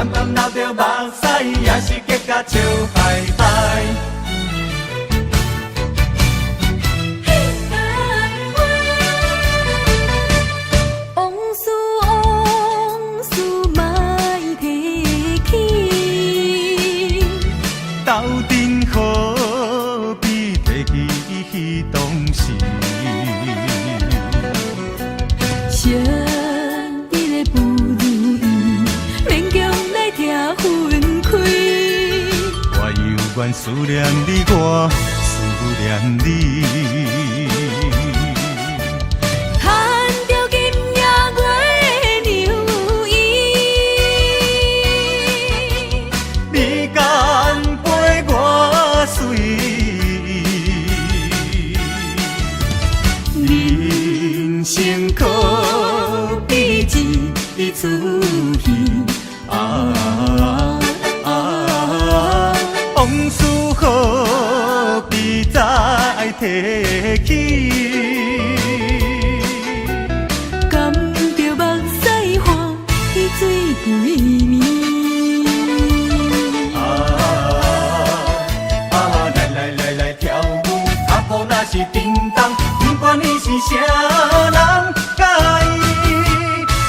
暗暗流着目屎，也是结甲笑嗨嗨。往事往事莫提起，斗阵何必提起当时？相依的不如意，勉强来听分开。我犹原思念你，我思念你。牵着今夜月的留意，你干陪我睡，人生可比一出戏。往事何必再提起？甘着目屎换去水归暝。来跳舞，脚步若是叮当，不管你是啥人，甲伊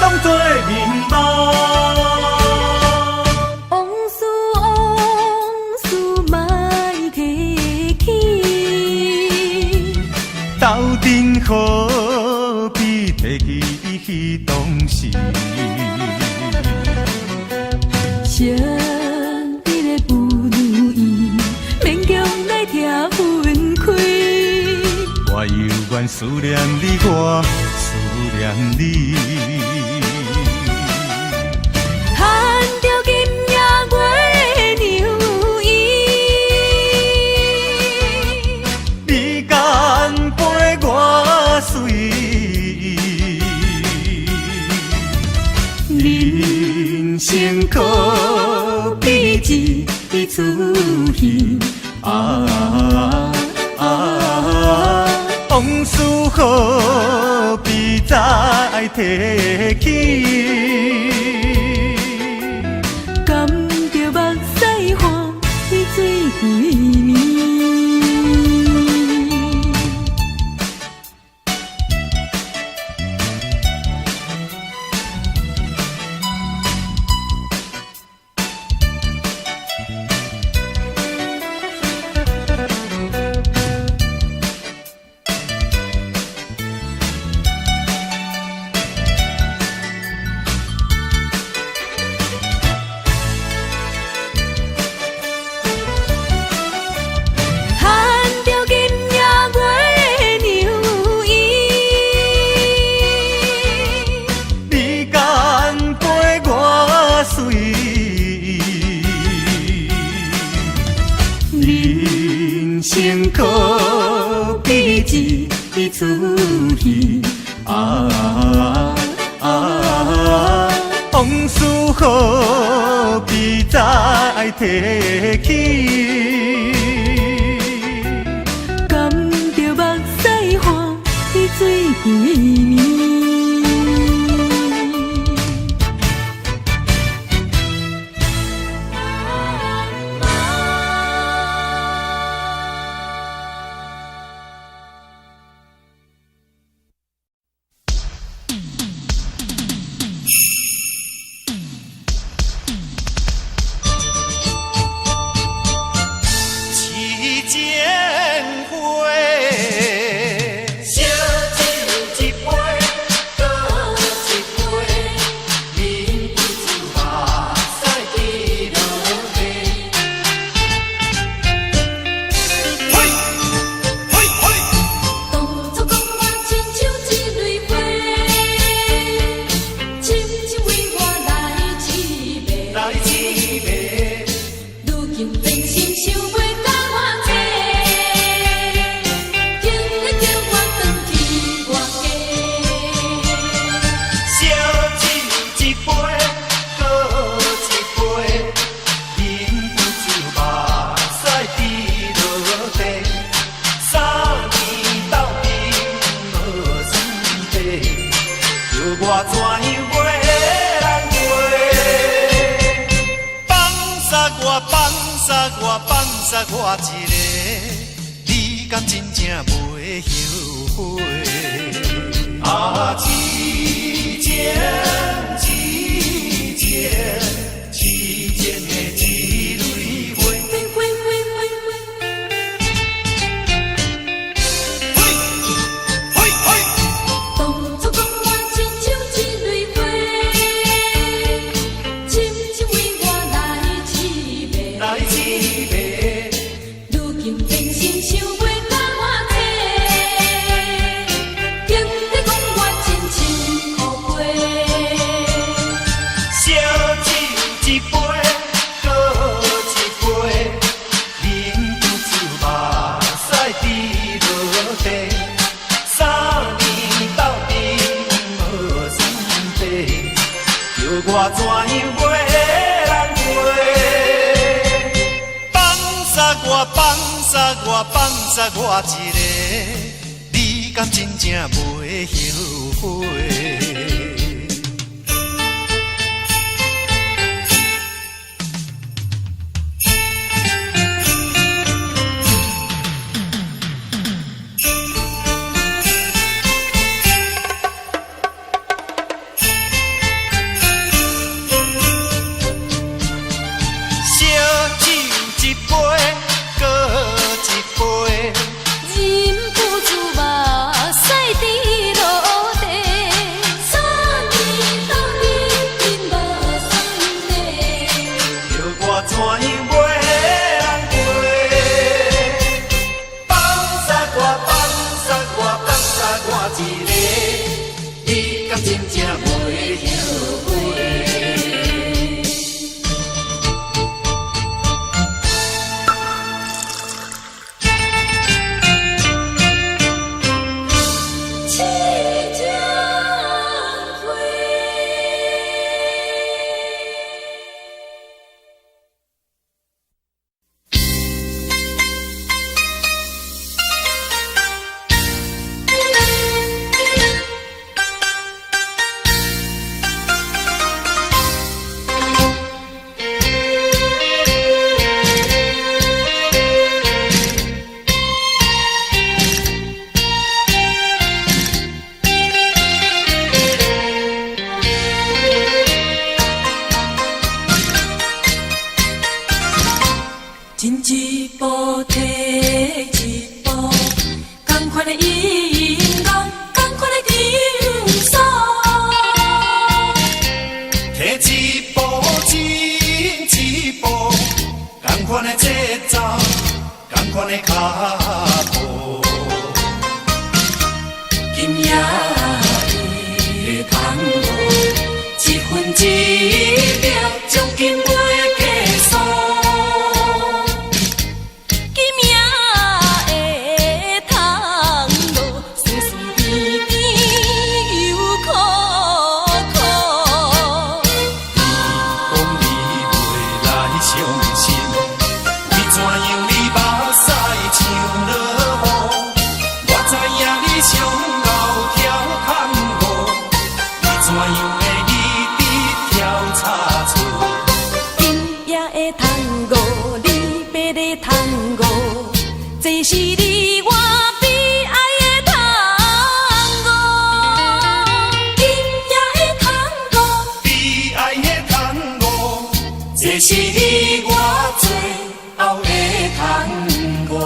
当作面目。往事往事莫提起，斗阵何必提起当时？相依的不如意，勉强来听分开。我犹原思念你，我思念你。牵着今夜月的留意，你敢陪我睡？人生可比一出戏。往事何必再提起？甘着目屎换去水归暝。牵着今夜月的留意，你敢陪我睡？人生可比一出戏。往事何必再提起？甘着目屎换去水归暝。期间会，烧酒一杯，搁一杯，饮不住目屎滴落地。嘿，嘿，嘿。当初讲我亲像一蕊花，深深为我来滋味。来滋味，如今变心想袂到我这，今日叫我返去我家。烧酒一杯，搁一杯，饮不住目屎滴落地。3年斗阵无算地，叫我怎样袂人过？我一个，你敢真正袂后悔？啊，痴情，痴情，痴情的一蕊花。当初讲我亲像一蕊花，深深为我来痴迷。来痴迷。如今变心想袂甲我体，竟在讲我真情可悲。烧酒一杯，搁一杯，忍不住目屎滴落地。3年斗阵无算白，叫我怎样袂人陪？放煞我一个，你敢真正袂后悔？进一步退一步，同款的音乐，同款的场所。退一步，进一步，同款的节奏，同款的脚步。今夜的tango，一分一秒，将今袂结束。这是你我悲哀的tango，今夜的tango，悲哀的tango，这是你我最后的tango。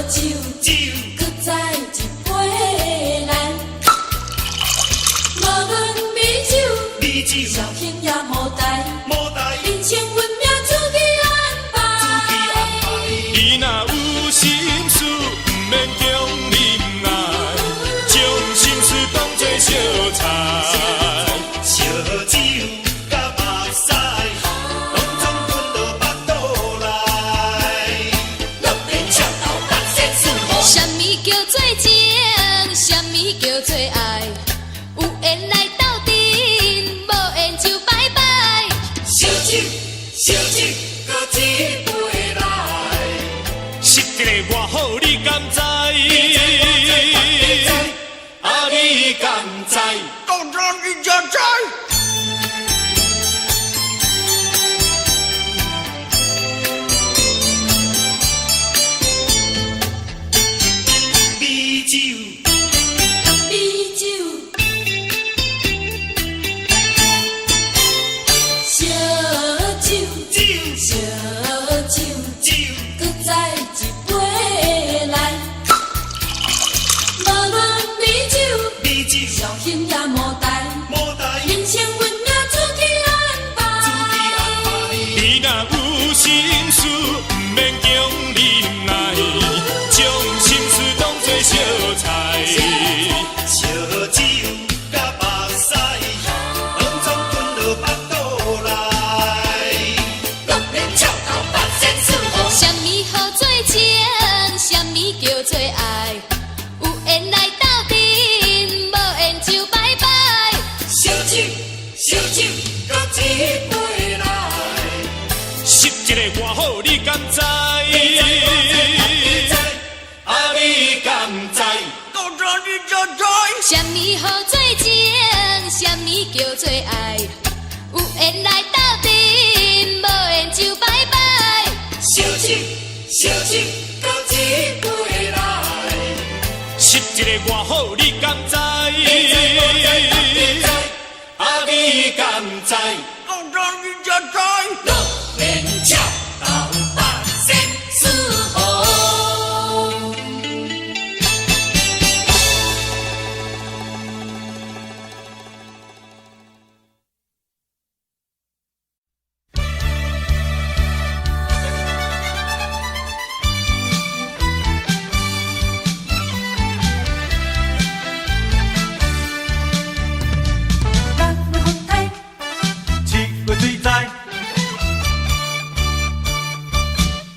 酒，酒搁再一杯来。无论美酒，美酒绍兴也无代，无代人生运命自己安排。你若有心事，不免强忍耐，将心事当作烧菜，烧酒甲目屎，拢总滚到腹肚内。六面赤头白色四方，什么叫做情？什么叫做爱？有缘来斗阵，无缘就拜拜。烧酒，烧酒，搁一杯来。实一个偌好，你敢知？啊，你敢知？当然你就知。美酒，美酒，烧酒，酒，烧酒，酒，搁再一杯来。无论美酒，美酒，绍兴也无代，无代人生运命自己安排。你若有心事，不免强忍耐，将心事当作烧菜，烧酒甲目屎，拢总滚到腹肚内。六面赤头白色四方，什么好做情？什么叫做爱？有缘来斗阵，无缘就拜拜。烧酒，烧酒，搁一杯来。实一个偌好，你敢知？啊，你敢知？当然你就知。什么好做情？什么叫做爱？有缘来斗阵，无缘就拜拜。烧酒，烧酒，搁一杯来。实一个偌好，你敢知？啊，你敢知？当然你就知。六面赤头白色四方。南门风台，七月水在，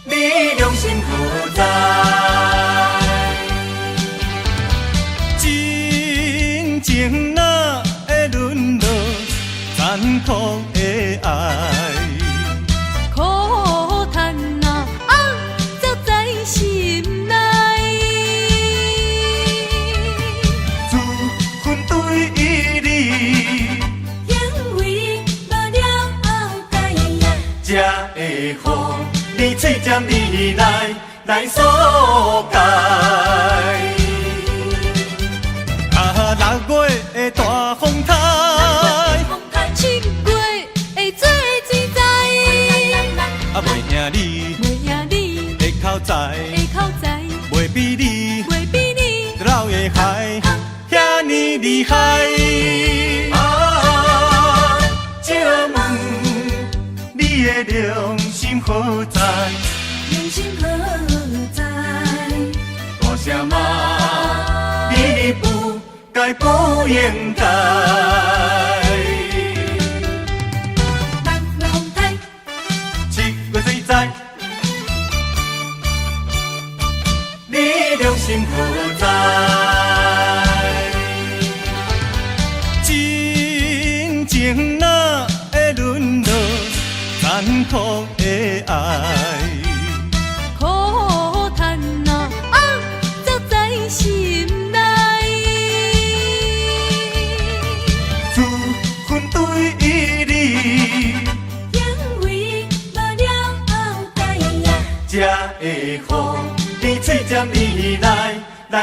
你良心何在？真情哪会沦落残酷的爱？苦叹啊，走在心内。自分对你，因为无了解呀，才会予你嘴尖你来疏解。啊，六月的大风台，风台七月会做水在，啊，袂赢你袂赢你的口才，的口才，袂比你袂比你老的海遐尼厉害。啊，借问你的良心何在？良心何在？大声骂你不该不应该。南门风台，七月水在，你良心何在？真情哪会沦落残酷的爱？苦叹啊，走在心内。自分对你，因为无了解呀，才会予你嘴尖你来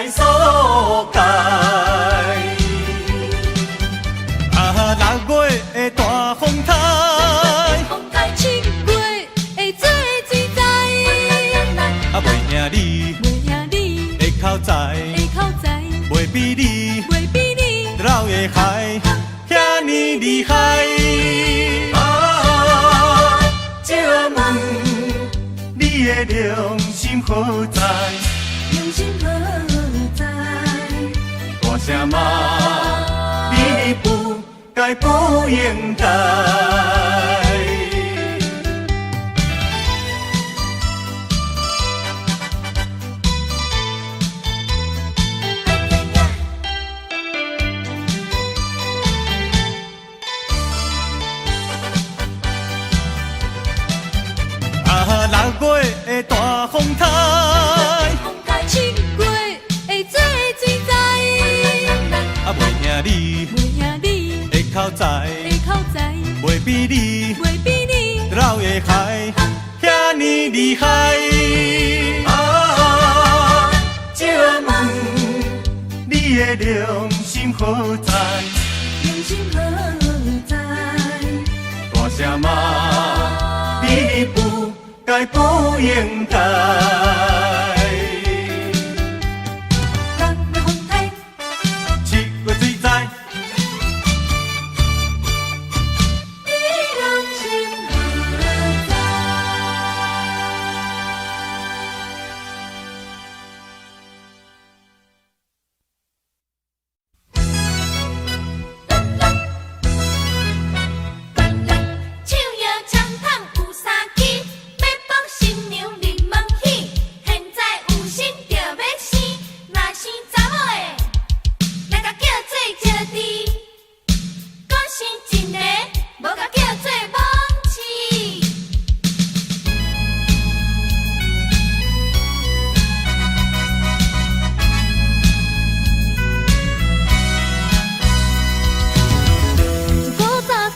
疏解。啊，六月的大风台，风台七月会做水在，啊，袂赢你袂赢你口在，会口在，袂比你袂比你老的海遐尼厉害。借问你的良心何在？良心何在？大声骂你不该不应该。6月的大风台，7月会做水灾，袂赢你袂赢你的口在，会口在，袂比你袂比你老的海遐尼厉害。借问你的良心何在？良心何在？大声骂你不该不应该。6月风台7月水灾，你良心何在？手摇枪筒有三支，要帮新娘入门喜。现在有心就要生，若生查某的，来甲叫做招娣；搁生一个，无甲叫做蒙饲。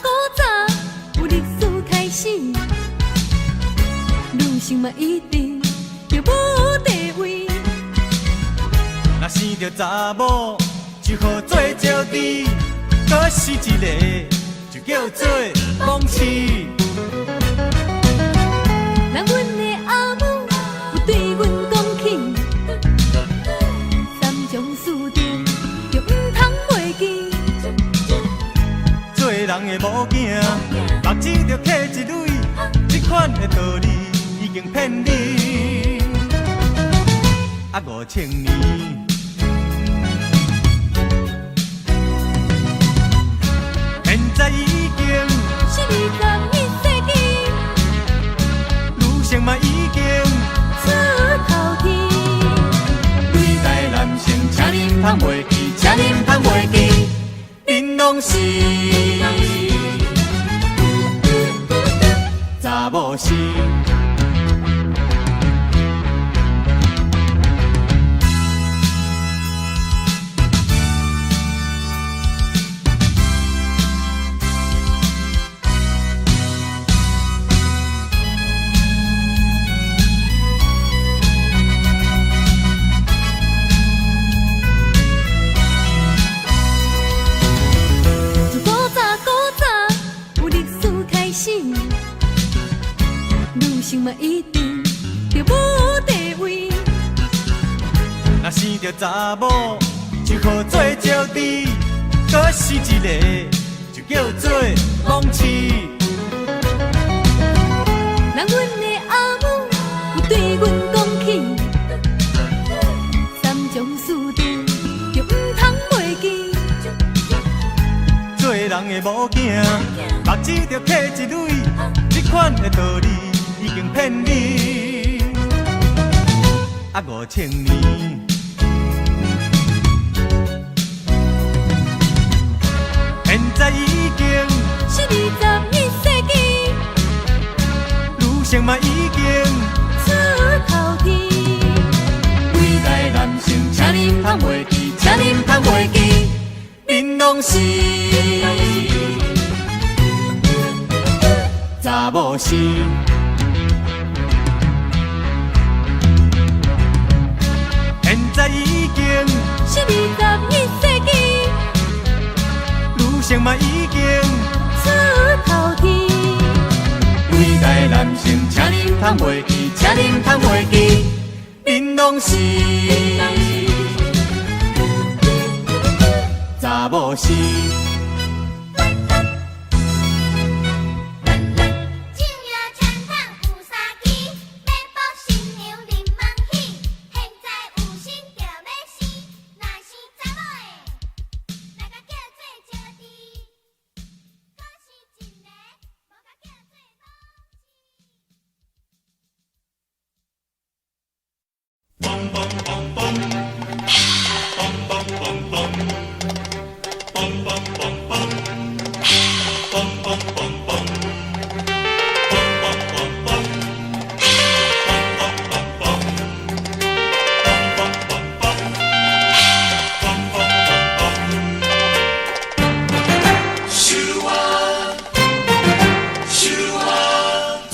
古早有历史开始，女性嘛一定要无地位。若生着查某就好做招娣，搁是一个就叫做蒙饲。若阮的阿母有对阮讲起，三种四定就毋通袂记。做人的某囝，目睭着刻一蕊，这款的道理已经骗你。5000年，现在已经是21世纪，女性嘛已经出头天。对待男性，请恁通袂记，请恁通袂记，恁拢是查某是。自古早有历史开始，女性嘛一定要无地位。若生着查某就好做招娣，搁是一个就叫做蒙饲。若阮的阿母有对阮讲起，三种四定就毋通袂记。做人的某囝，目睭着刻一蕊，这款的道理已经骗你。5000年，现在已经是21世纪，女性嘛已经出头天。对待男性，请恁通袂记，请恁通袂记，恁拢是查某是。现在已经是21世纪，女性嘛已经出头天。对待男性，请恁通袂记，请恁通袂记，恁拢是闹市。酒药餐桶有三支，要博新娘临门喜。现在有心就要死，若是查某的，来甲叫做招娣。可是一个，无甲叫做老水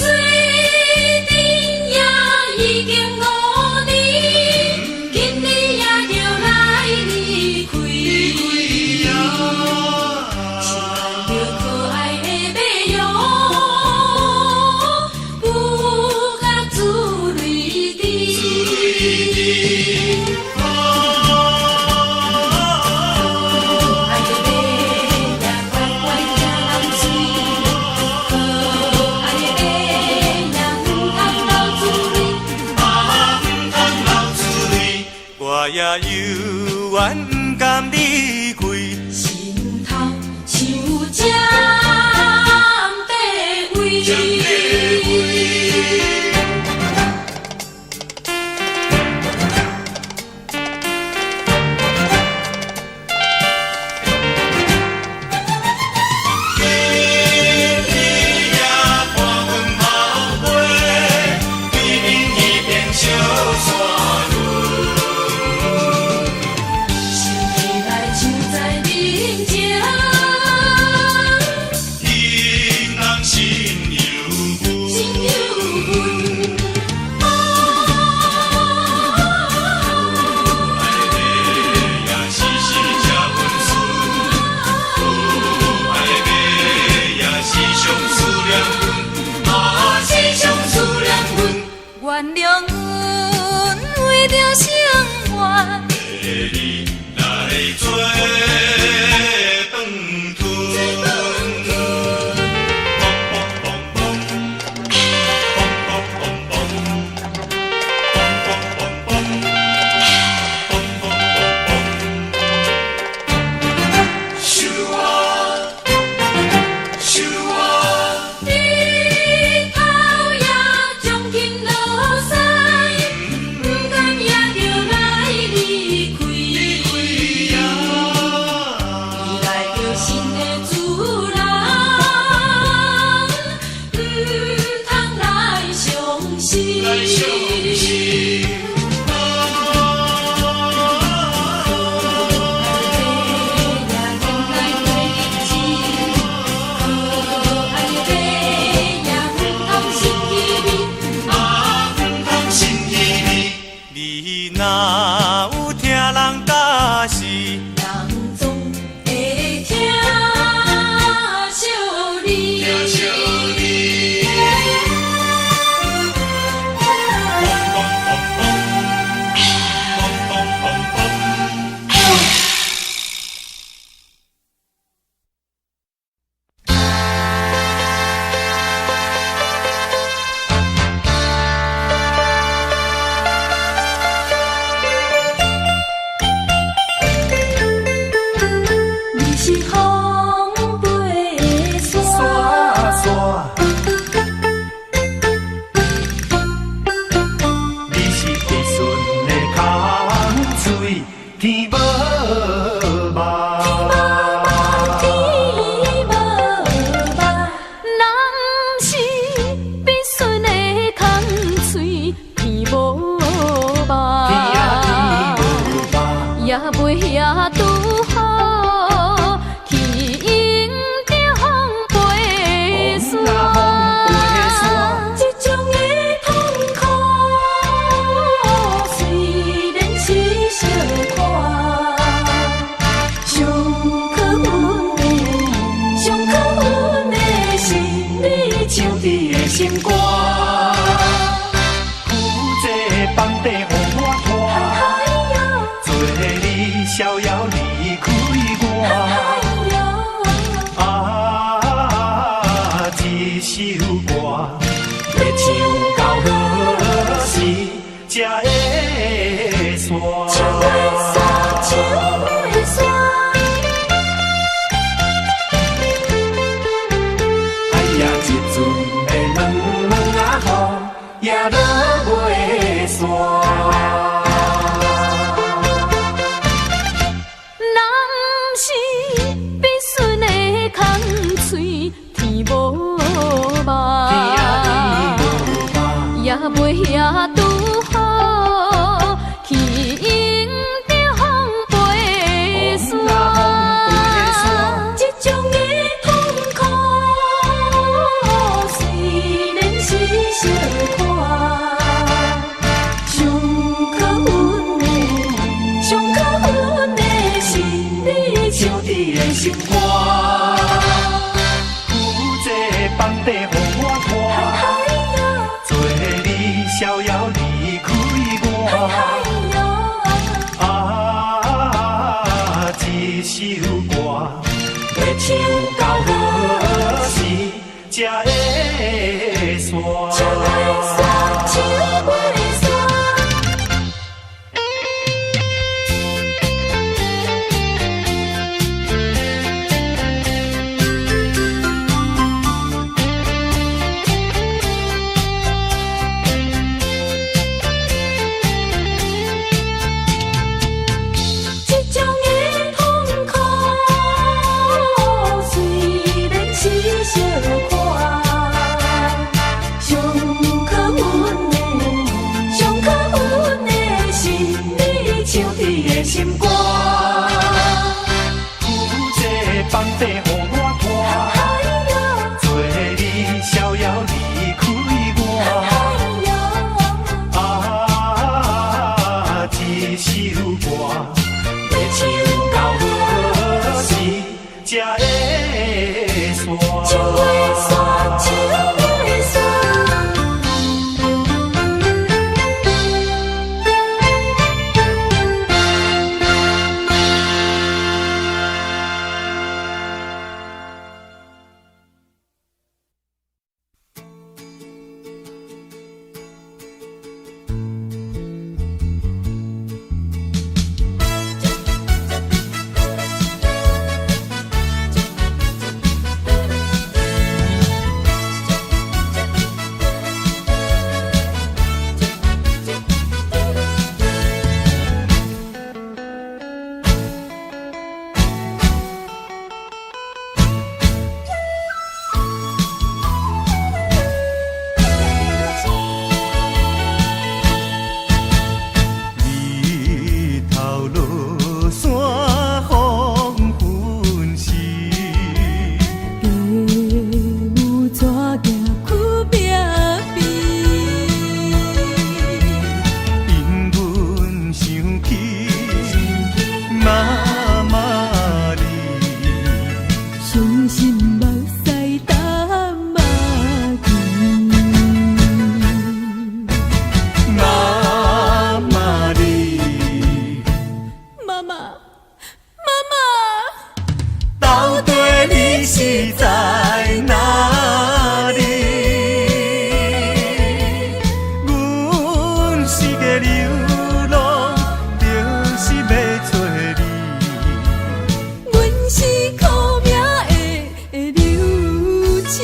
灯也已经5年，今日也着来离开。着可爱的马羊，不甲珠泪滴。爱的马呀，乖乖听人催。可爱的马呀，唔通流珠泪。我也犹原不甘离开。心头像针地位。想起来像在人情，心有份。原谅阮为着生活。日头也将近落西，不甘也着来离开。未来着新的主人，不通来伤心。你若有听人假死，人总会听惜你。你是风飞沙，你是地顺的空嘴，天无望。人是必顺的空嘴，天无望，也袂遐拄好，去迎着风飞沙。这种的痛苦，虽然是小看，上可阮的是你唱你的心歌。负这房地予我拖，做你逍遥离开我。唱袂煞，唱袂煞。哎呀，这阵的软软啊雨也落袂煞。人是必须的空嘴，天无望，也袂遐拄好，去迎着风飞沙。这种的痛苦，虽然是小可，上可阮的是你唱你的心歌。负这房地予我拖，做你逍遥离开我。啊，一首歌要唱到何时才会煞？唱袂煞，唱袂煞。这种的痛苦，虽然是小可，上可阮的是你唱你的心歌。负这房地予我拖，做你逍遥离开我。啊，一首歌要唱到何时才会煞？唱袂煞，唱袂煞。日头落山风粉时，父母怎行苦拼拼？因阮想起妈妈你，伤心目屎淡目镜。妈妈你，妈妈，妈妈，到底你是在哪里？阮是个流浪，就是要找你。阮是苦命的流星。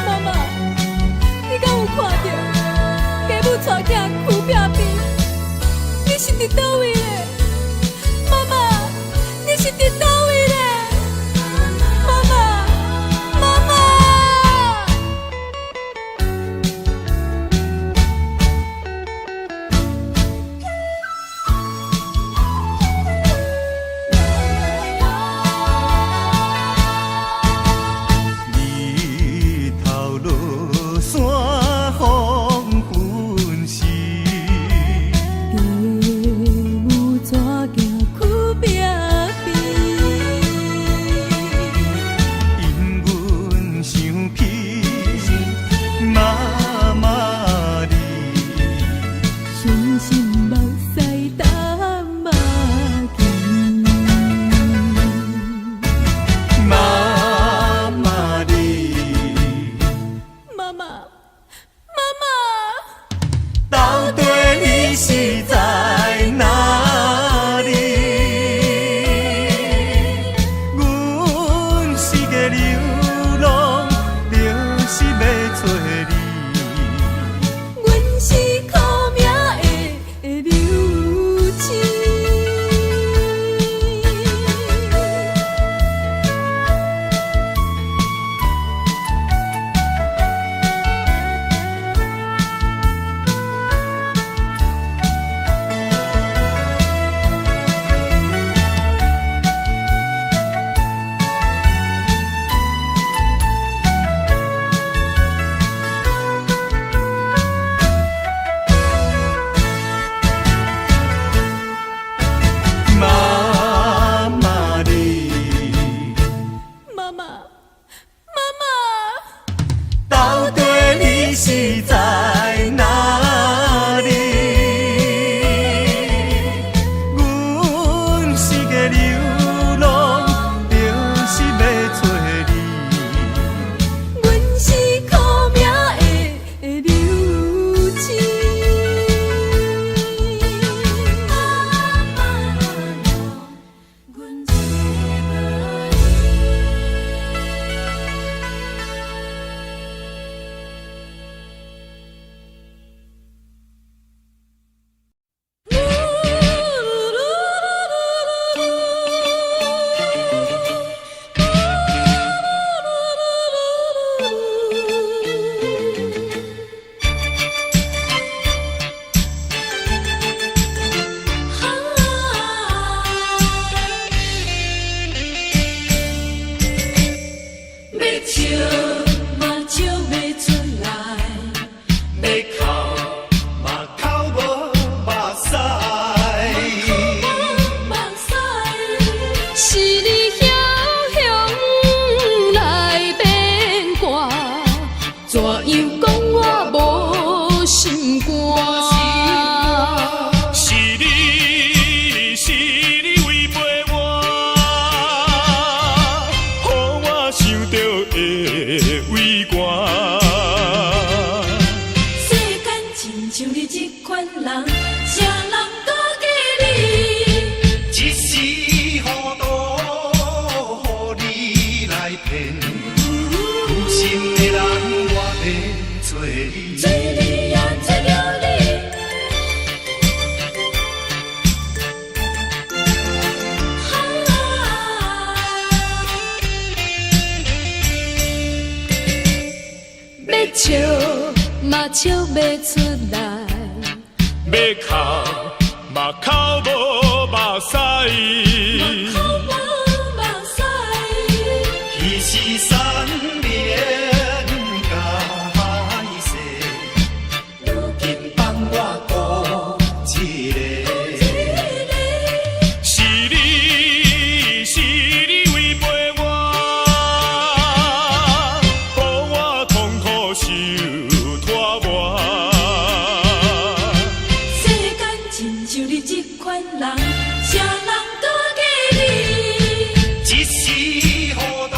妈妈，你敢有看到家母带囝苦拼拼？你是伫倒位咧？妈妈，你是伫倒位咧？妈妈，妈妈。日头落山风粉时，父母怎行苦拼拼？样讲我无心肝？是你违背我，予我想到会畏寒。世间亲像你这款人，啥人敢嫁你？一时糊涂，予你来骗，有心的人我要做你。做你也做了你。要笑嘛笑袂出来，要哭嘛哭无目屎，口无目屎。其实山连甲海誓，如今放我孤一个。是你违背我，予我痛苦受拖磨。世间亲像你这款人，啥人敢嫁你？一时糊涂，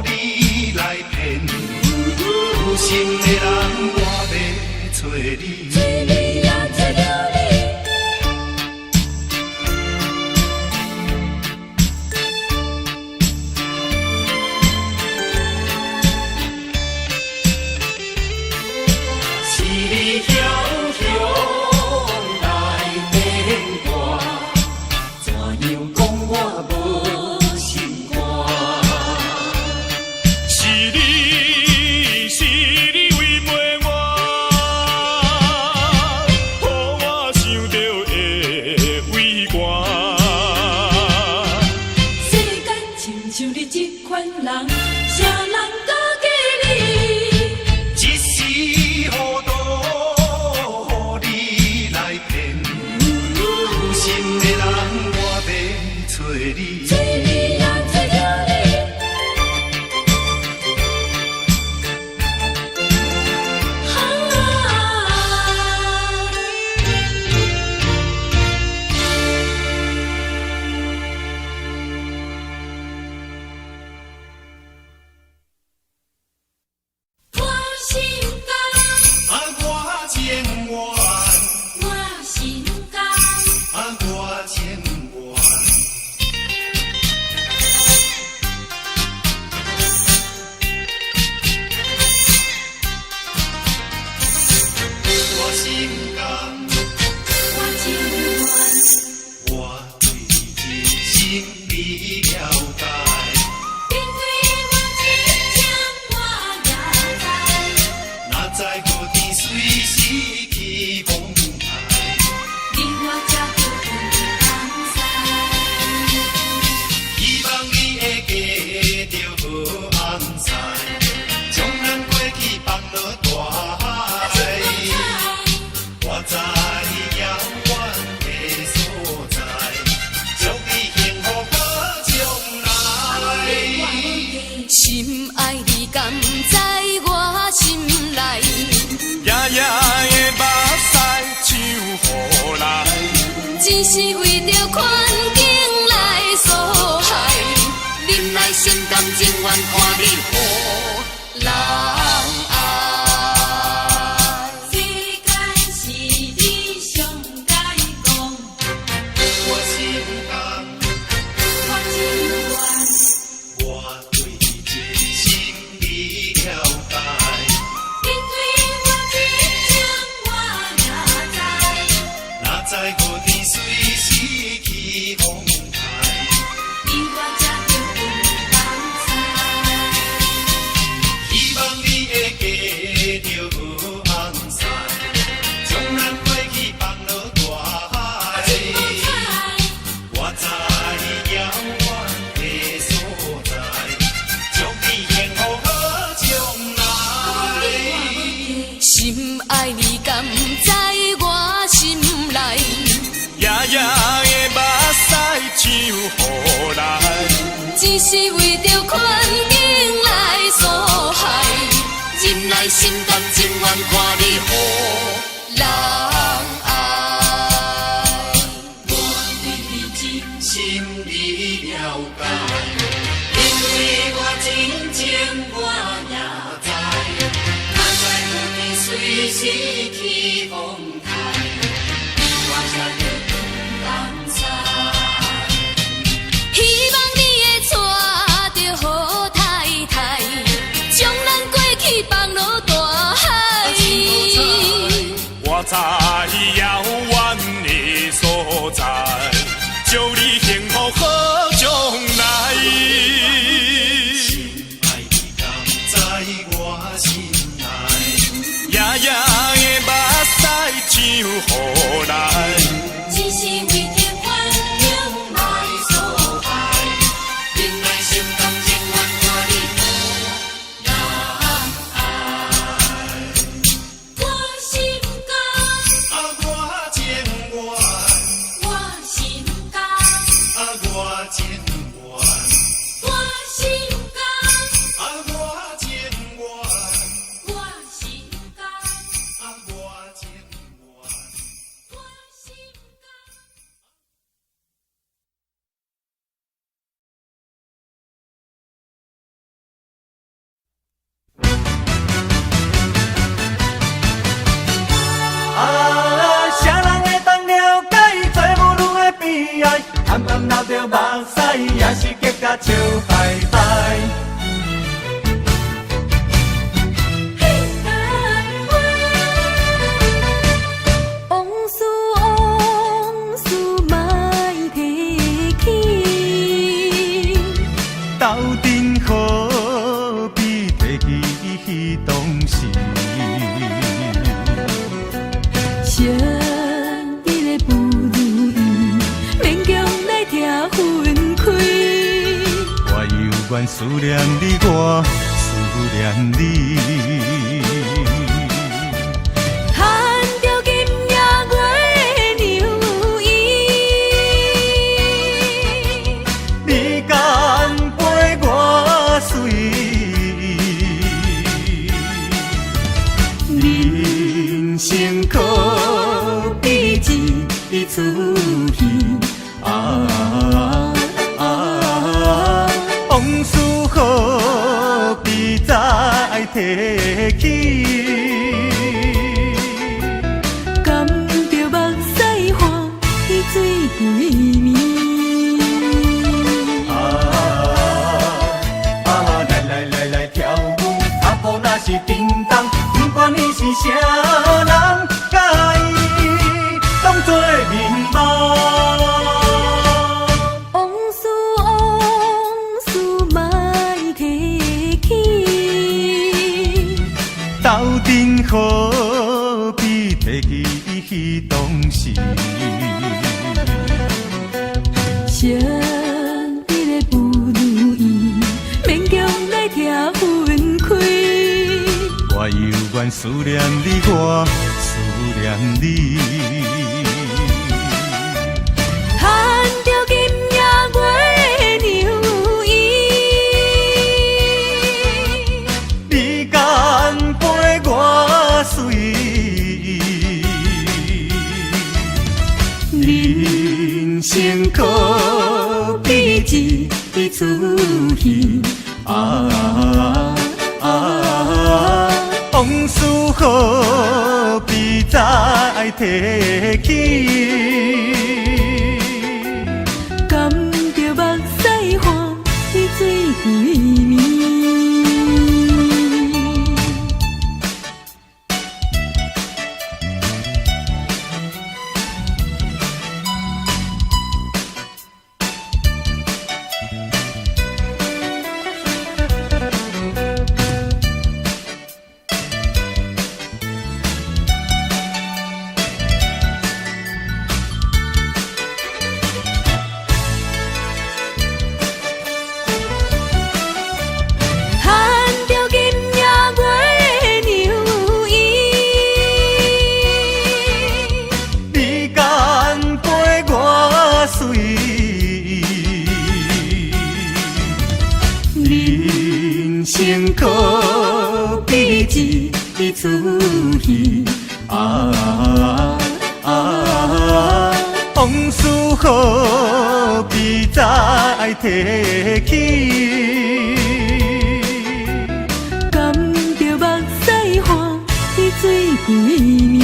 予你来骗，有心的人我要找你。做你也做了你。是你雄雄来变卦，怎样讲我无心肝？是你违背我，予我想到会畏寒。世间亲像你这款人，啥人敢嫁你？一时糊涂，予你来骗，有心的人我要找你。做你也做了你。我心甘，我情愿，我心甘，我情愿。我心甘，我情愿。我对你心里了解。面对我真情我也知，哪知无天随时去澎湃，你我才叫分东西。希望你会记着好红彩，将咱过去放落大海。我在遥远的所在，祝你幸福可将来。心爱你甘在我心内，夜夜的目屎像雨来，只是为着环境来所害。忍耐心甘情愿看你予人爱。世间是你上该讲，我心甘，我情愿。我对这心里了解。面对我真情我也知，哪知无天随时去澎湃，你我才叫分东西。希望你会记着红彩，将咱过去放落大海。我在遥远的所在，祝你幸福可将来。心爱你甘在我心内，夜夜的目屎像雨来，只是为着环境来所害。心内心甘情愿看你予人爱。我对你真心你了解，因为我真情我也知，哪知有天随时起风台，你我才着分东西。希望你会娶着好太太，将咱过去放落大海。我在遥远的所在，祝你幸福好将来。心爱的甘在我心内，夜夜的目屎像雨来。只是为着环境来所害，因爱心甘情愿看你予人爱。我心甘，我情愿，我心甘，我情愿，我心甘，我情愿，我心甘，我情愿。我心甘。啊，啥人会当了解做母女的悲哀？暗暗流着目屎，也是结甲笑嗨嗨。往事往事莫提起，斗阵何必提起当时？相依的不如意，勉强来听分开。我犹原思念你，我思念你。牵着金夜月的牛衣，你干陪我随，人生可比一出戏。往事何必再提起？甘着目屎换去水归暝。来跳舞，阿婆若是叮当，不管你是啥人，甲伊当作面目。往事往事莫提起，斗阵何必提起当时？相依的不如意，勉强来听分开。我犹原思念你，我思念你。牵着金夜月的牛衣，你敢陪我随？人生可比一出戏。往事何必再提起？甘着目屎换去水归暝。出戏。往事何必再提起？甘着目屎汗，去水几暝。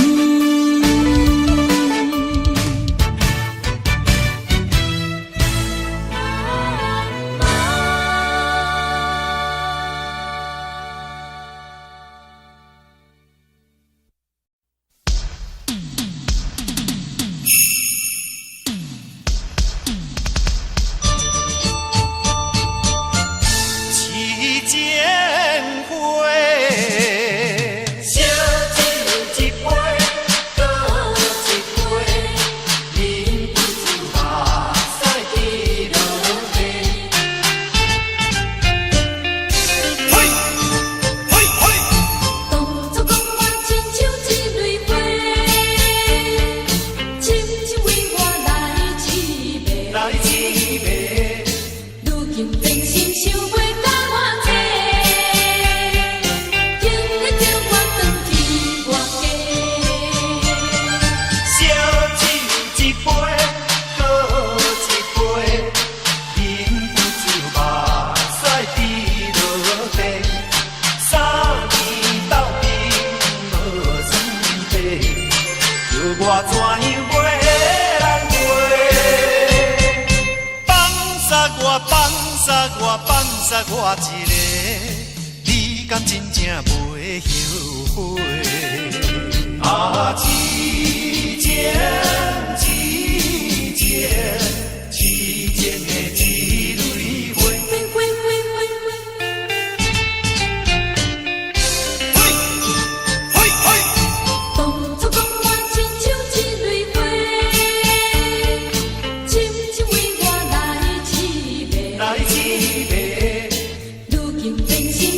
我一个，你敢真正袂后悔？痴情的一蕊花。当初讲我亲像一蕊花，深深为我来凄迷。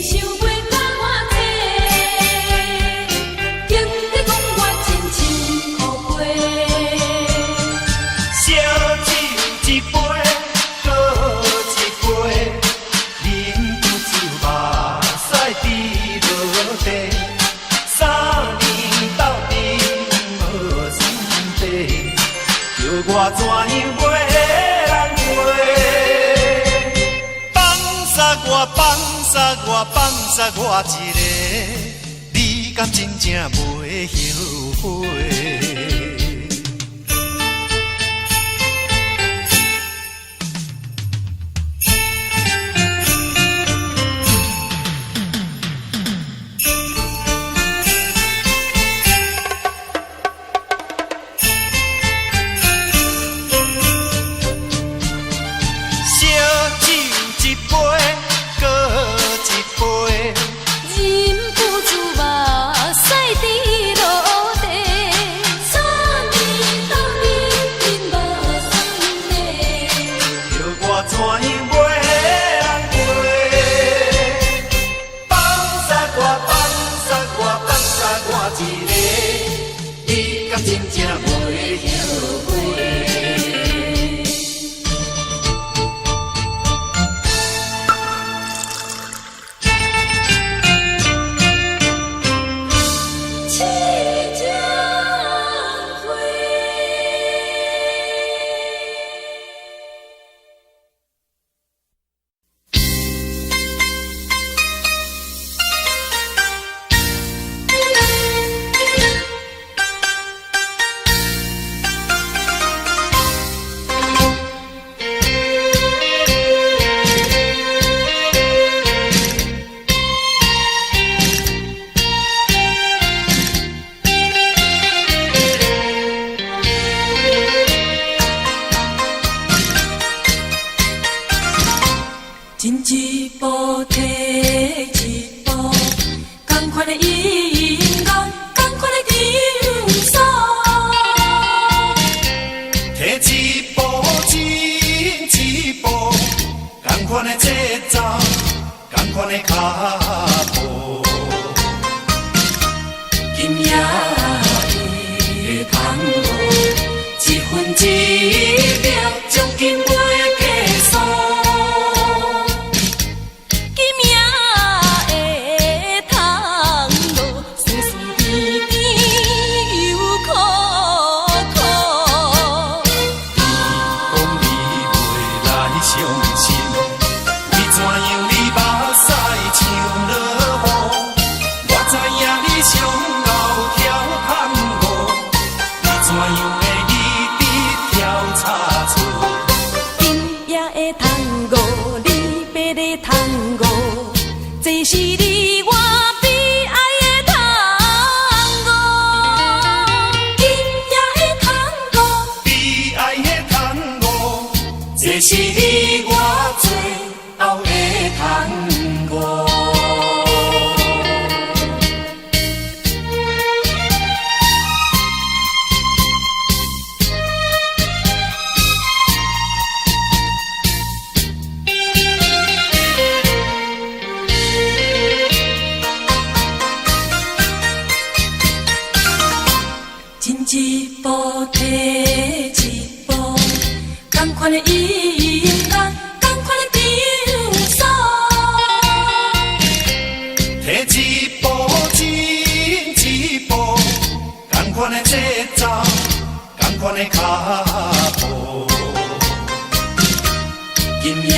想袂甲我这，竟在讲我真情可悲。烧酒一杯，搁一杯，忍不住目屎滴落地。3年斗阵无算白，叫我怎样袂人陪？放杀我一个，你敢真正袂后悔？今夜的你上后跳探戈，你怎样会一直跳插错？今夜的探戈，离别的探戈，这是你我悲哀的探戈。今夜的探戈，悲哀的探戈，这是你我最后的探戈。一步提一步，同款的音乐，同款的张手。提一步进一步，同款的节奏，同款的脚步。今夜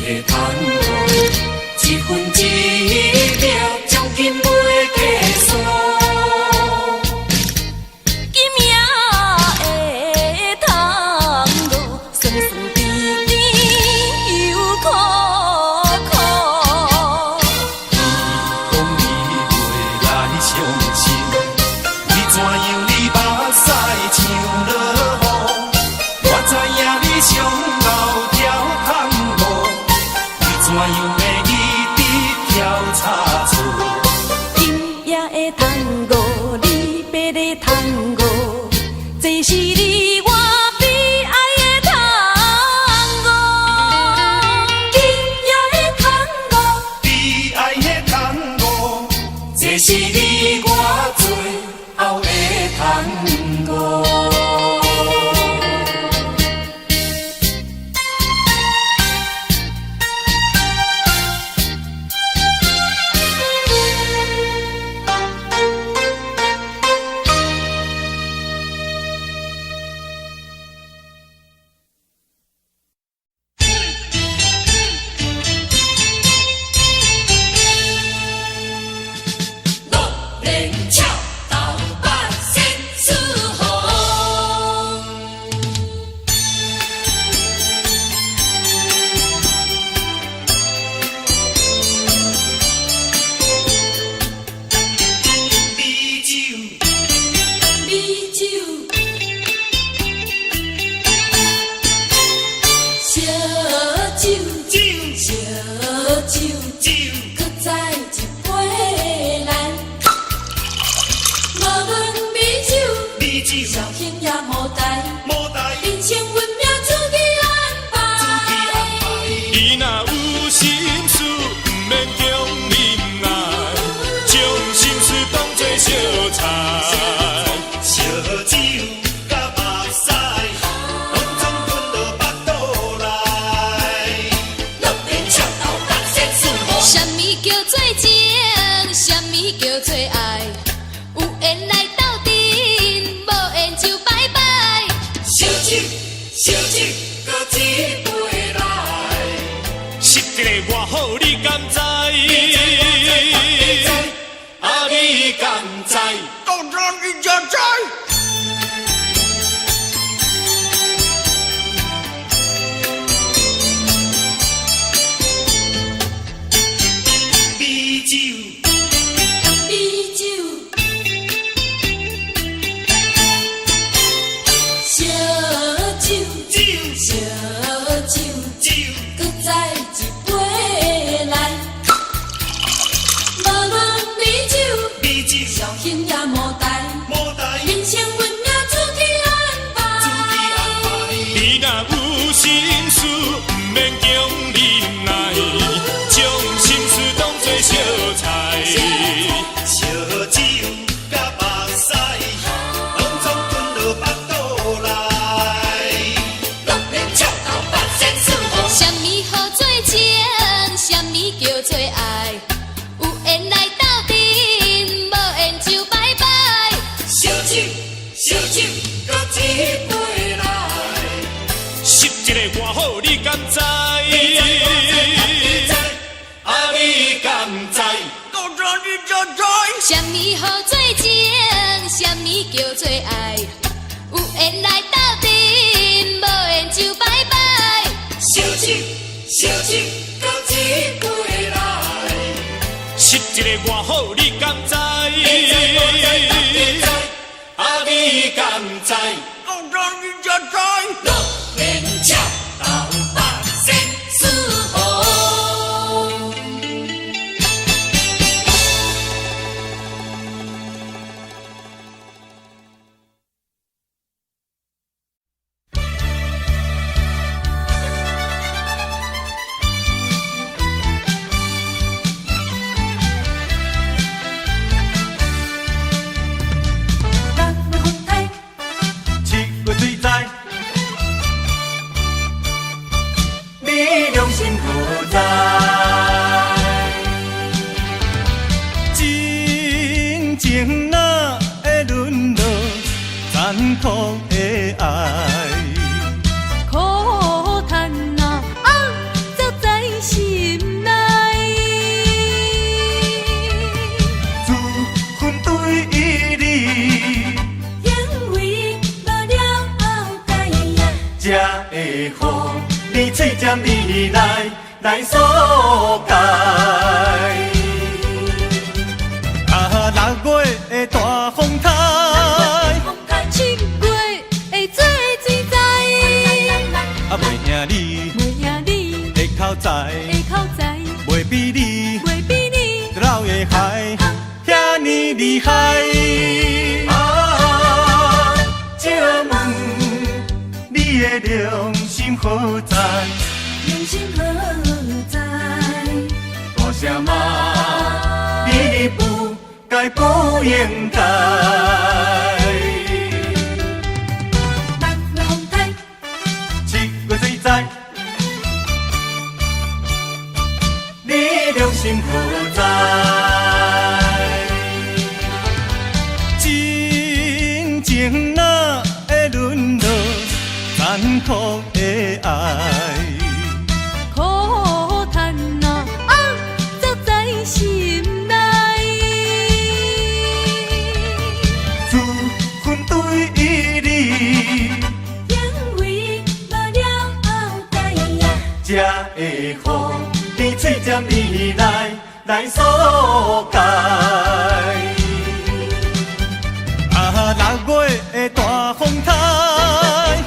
的探戈，一分一秒，将近袂结束。上后跳探戈，你怎样会一直跳插错？今夜的探戈，离别的探戈，这是你我悲哀的探戈。今夜的探戈，悲哀的探戈，这是你我最后的探戈。小心也无代，人生运命自己安排。你若有心事，不免强忍耐，将心事当作烧菜。烧酒甲目屎，拢总吞到腹肚内。乐天笑到百仙似火。什么叫做情？什么叫做爱？有缘来斗阵。烧酒，搁一杯来。实际的外好，你敢知？啊，你敢知？当然你就知。美酒，美酒，烧酒，烧酒，搁再一杯来。无论美酒，小心也无代，人生运命自己安排。你若有心事，不免强忍耐，将心事当作烧菜。烧酒甲目屎，拢总吞到腹肚内。乐天笑到百仙似火。什么好做情？什么叫做爱？有缘来斗阵，无缘就拜拜。烧酒，搁一杯来。实际的外好，你敢知？啊，你敢知？当然你就知。什么好做情，什么叫做爱？有缘来斗阵，无缘就拜拜。烧酒，烧酒，搁一杯来。实一个偌好，你敢知？啊，你敢知？我让你就知。乐年吃豆百姓思好。苦的爱，苦叹啊，则在心内。自分对你，因为无了后代呀，才会予你嘴尖你来所解。6月的大风台。袂比你老的海遐尼厉害。啊，借问你的良心何在？良心何在？大声骂你不该不应该。北风台7月水灾。良心何在？真情哪会沦落残酷的爱？苦叹啊，则在心内。自分对你，因为无了后代呀，才会予你嘴尖你来所解。6月的大风台，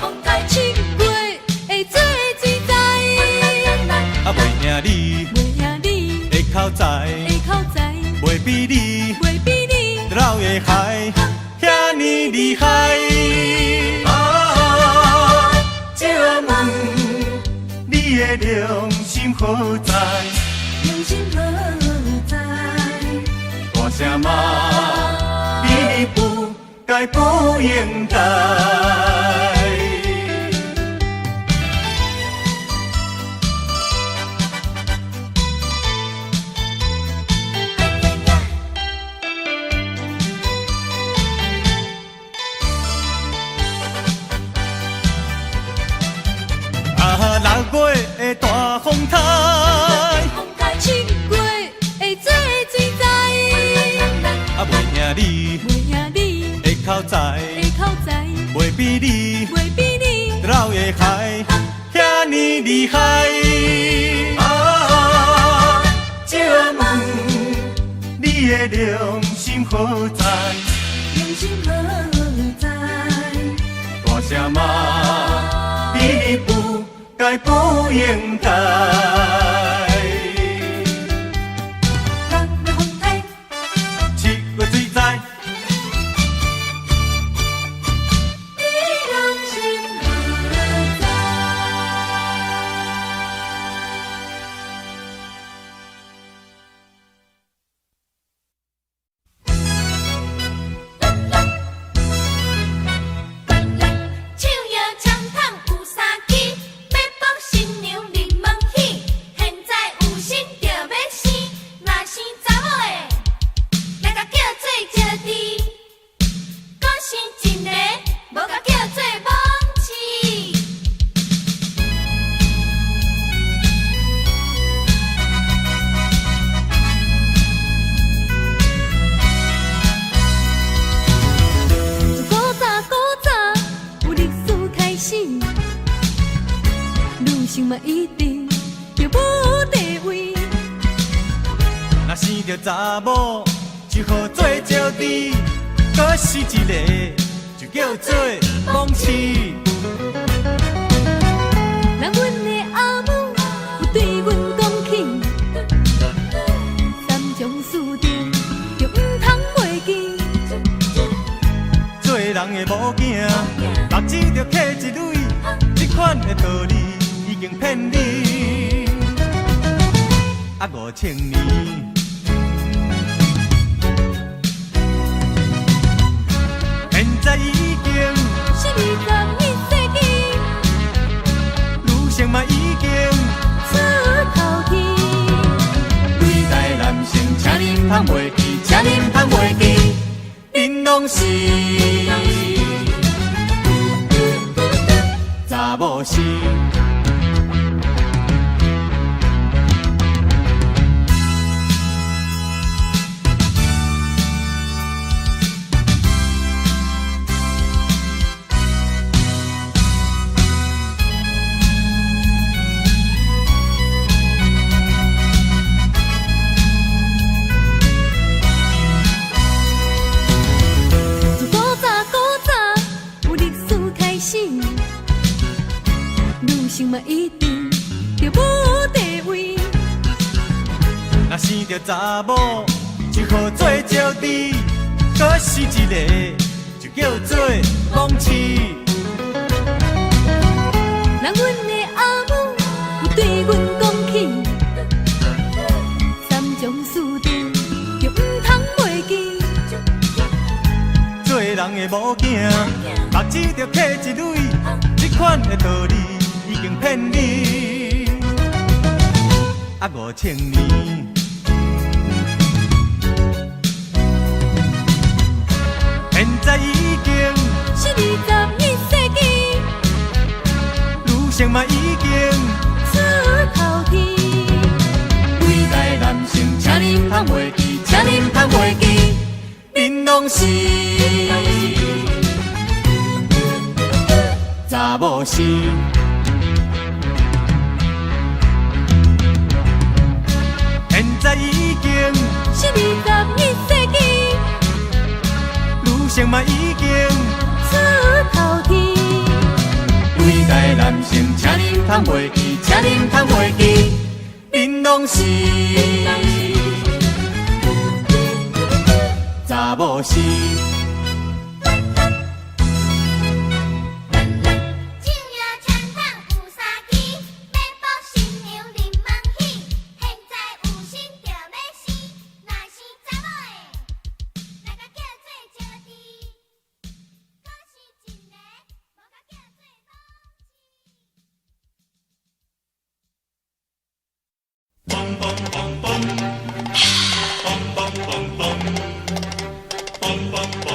风台7月会做水灾。袂赢你的口才，袂比你老的海遐尼厉害。啊，借问你的良心何在？良心何在？大声骂你不该不应该。6月的大风台，风台7月会做水灾。袂赢你的口才，袂比你老的海遐尼厉害。啊，借问你的良心何在？良心何在？大声骂你不该不应该。北风台7月水灾。你良心何在？手摇长筒有三支，要帮新娘入门喜。现在查某，就好做招娣，可是一个就叫做蒙痴。人阮的阿母有对阮讲起，三种四定就毋通袂记。做人的某囝，目睭着刻一蕊，这款的道理已经骗你。啊，5000年，现在已经是21世纪，女性嘛已经出头天。对待男性，请恁通袂记，请恁通袂记，恁拢是查某是。自古早有历史开始，女性嘛一定着无地位。若生着查某，就好做招娣，可是一个就叫做蒙痴。人阮的阿母有对阮讲起，三种四定就毋通袂记。做人的某囝，目睭着刻一蕊，这款的道理已经骗你。啊，5000年，现在已经是21世纪，女性嘛已经出头天。对待男性，请恁通袂记，请恁通袂记，恁拢是查某是。现在已经是21世纪，女性嘛已经出头天。对待男性，请恁通袂记，请恁通袂记，恁拢是查某是。酒肉穿烫有三支，要博新娘临门喜。现在有心着要生，若是查某的，来甲叫做招娣，可是一个无甲叫做蒙痴。梆梆梆梆梆梆梆梆梆梆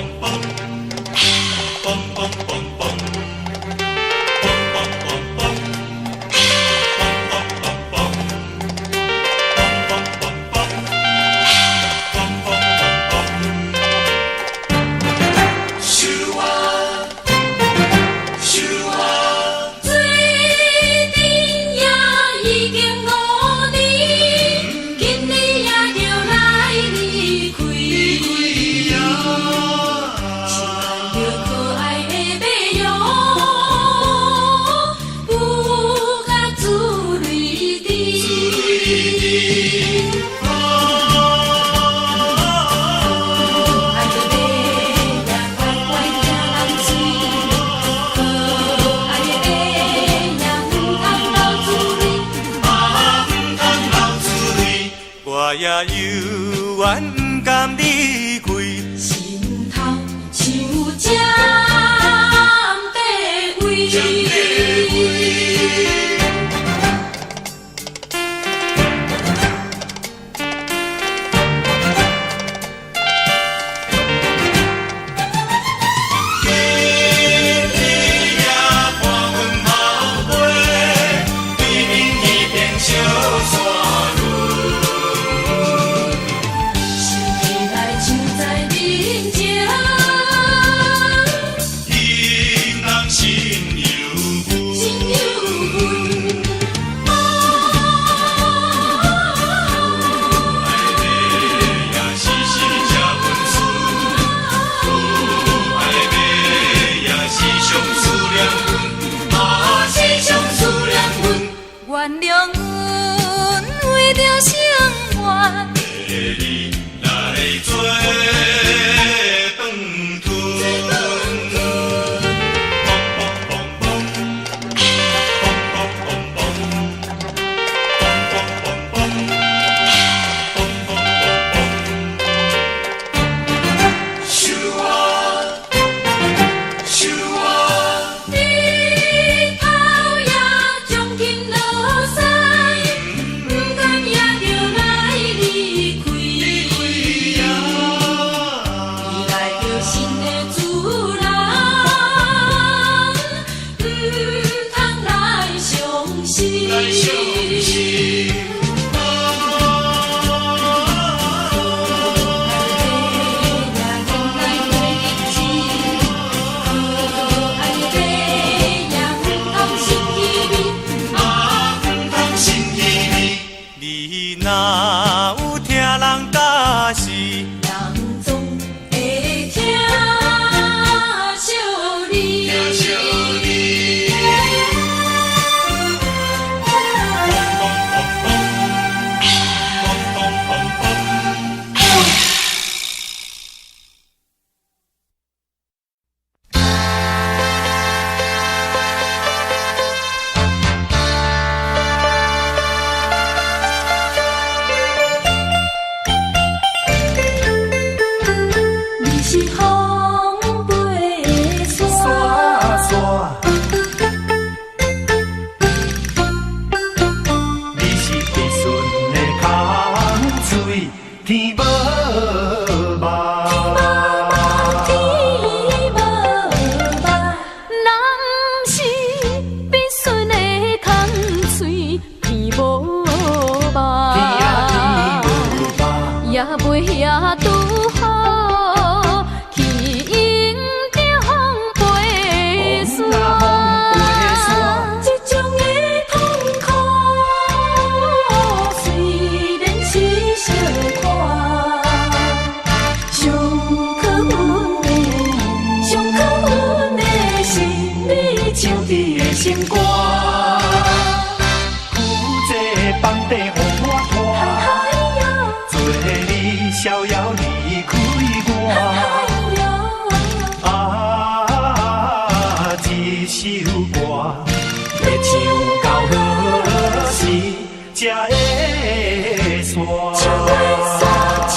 才会散。树尾山，树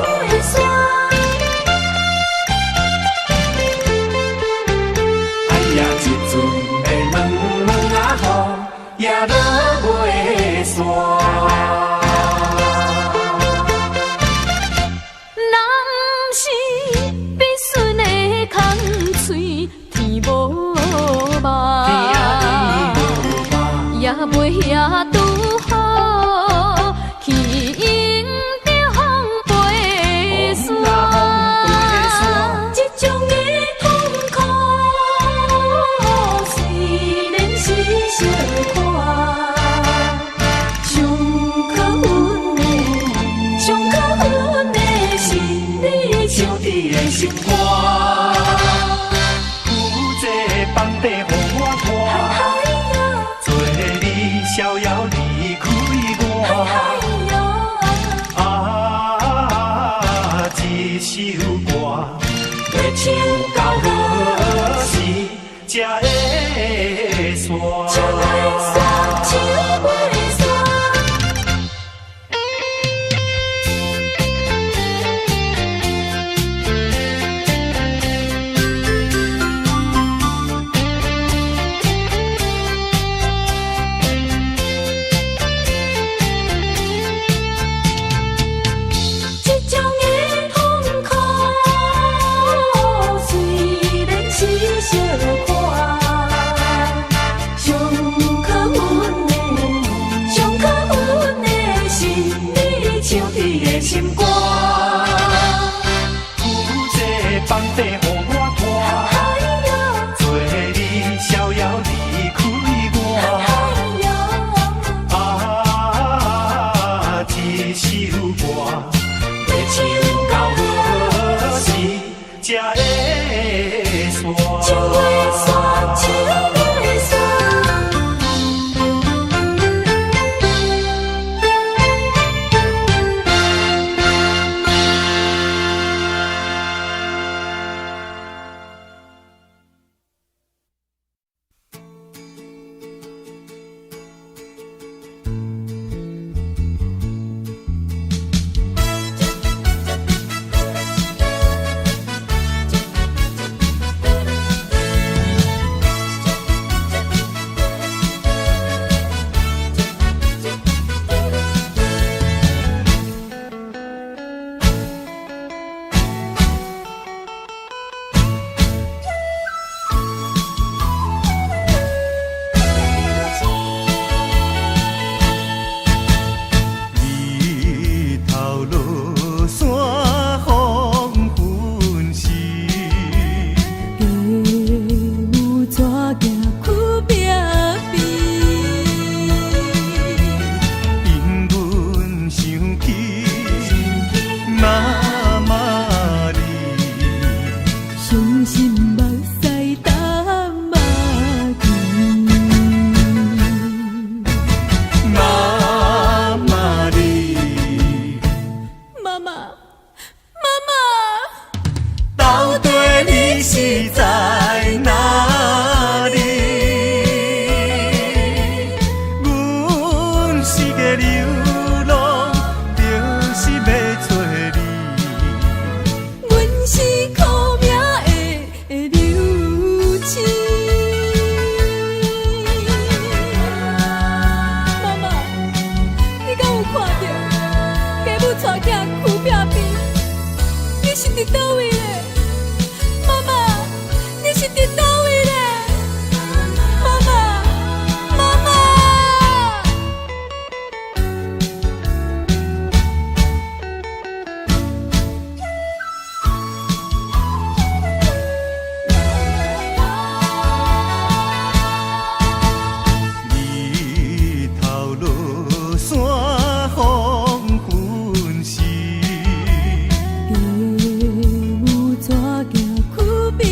尾山。哎呀，一阵的蒙蒙啊雨，也落袂散。人是必顺的空嘴，天无望，也袂遐拄好，去迎着风飞散。这种的痛苦，虽然是小看，上可恨的是你唱你的心歌。有这房底予我拖，做你逍遥离开我。啊，一首歌要唱到何时才会散？树尾山，树尾山。这种的痛苦，虽然是小看，上可恨的是你唱你的心歌。有这房底予我拖，做你逍遥离开我。啊，一首歌要唱到何时才会散？树尾山，树尾山。日头落山风粉时，有纸行苦壁边，因阮想起妈妈你，伤心目屎淡目去。妈妈你，妈妈，妈妈，到底你是在哪里？阮是个流浪，就是要找你。阮是苦命的流星。妈妈，你敢有看到家母带囝苦壁边？你是伫倒位咧？妈妈，你是伫倒位咧？妈妈，妈妈。日头落山风粉时，家母纸行苦壁边，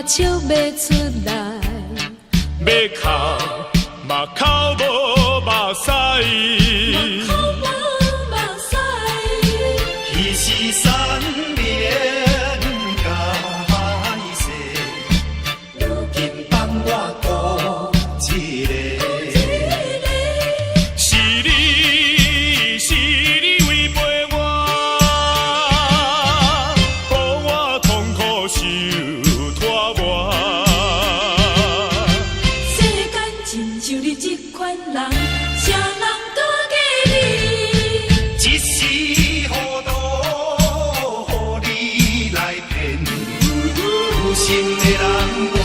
笑袂出来，要哭嘛哭无目屎，口无目屎，其实三年到海誓，如今放我孤一个。是你违背我，予我痛苦受拖磨。世间亲像你这款人，啥人都给你。一时糊涂，予你来骗，有心的人我要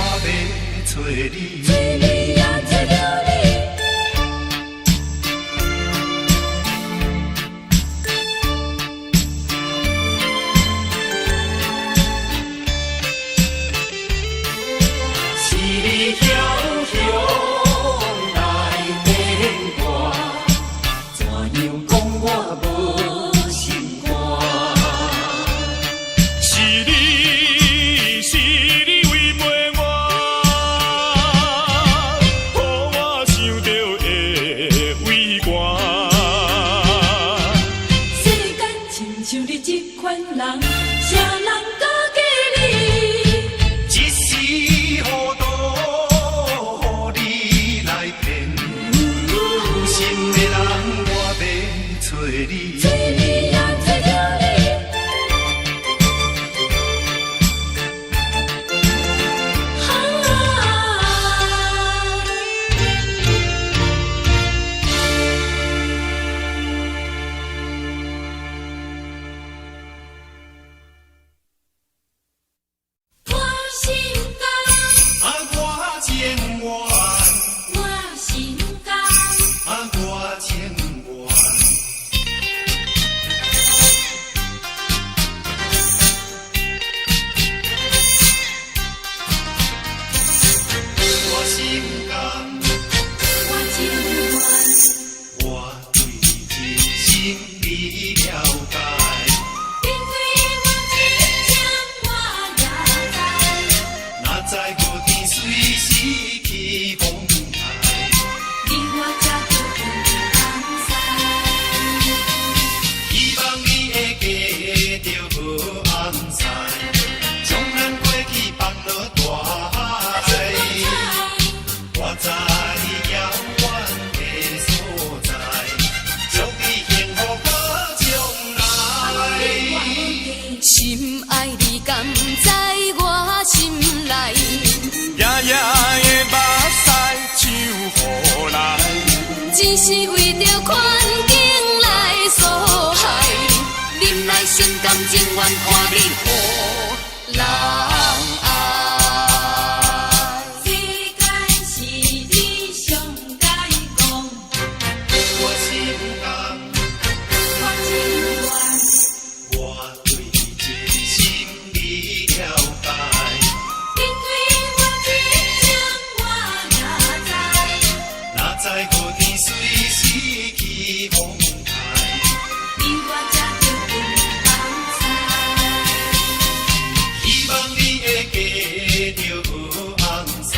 找你。找你呀，找着你。是你雄雄来电我，怎样讲我无心肝？是你违背我，予我想到会畏寒。世间亲像你这款人，啥人都给你。一时糊涂，予你来骗，有心的人我要找你。找你呀，找着你。我心甘，我情愿，我心甘，我情愿。我心甘，我情愿。我对人生已了解。因为我真情我也知，哪知无天随时起风台，你我才着分红希望你会记着无暗塞，将咱过去放落大海。我在遥远的所在，祝你幸福可将来。心爱你甘在我心内，夜夜的目屎像雨来，只是为着环境来所害。忍耐心甘情愿看你予人爱。世间是你上该讲，我心甘，我情愿。我对人生已了解。因为我真情我也知，哪知无天随时起风台，你我才着分红希望你会记着无暗塞，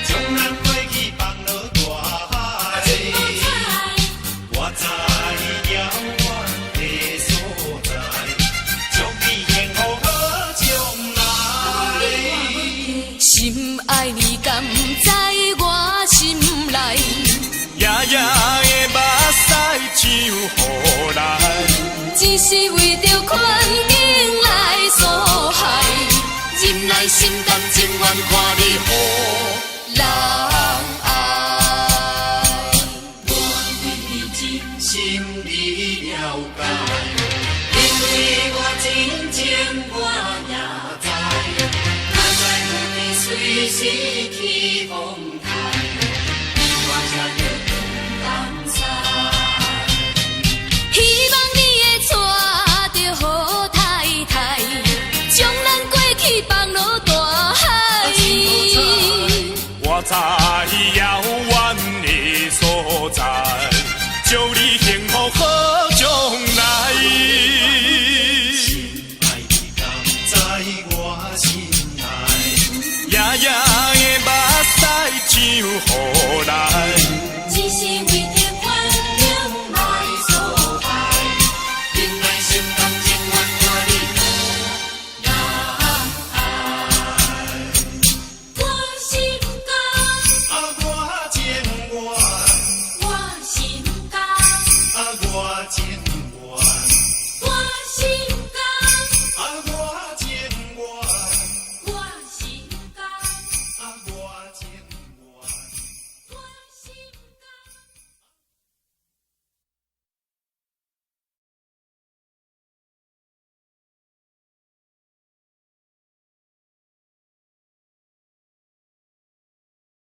将咱过去放落大海。我在遥远的所在，祝你幸福可将来。心爱你甘在我心内，夜夜的目屎像雨来，只是为着环境来所害。忍耐心甘情愿看你予人爱。我对你真心已了解，因为我真情我也知，哪知无天随时起风台，你我才着分担希望你会带着好太太，将咱过去放落大海。我在遥远的所在，祝你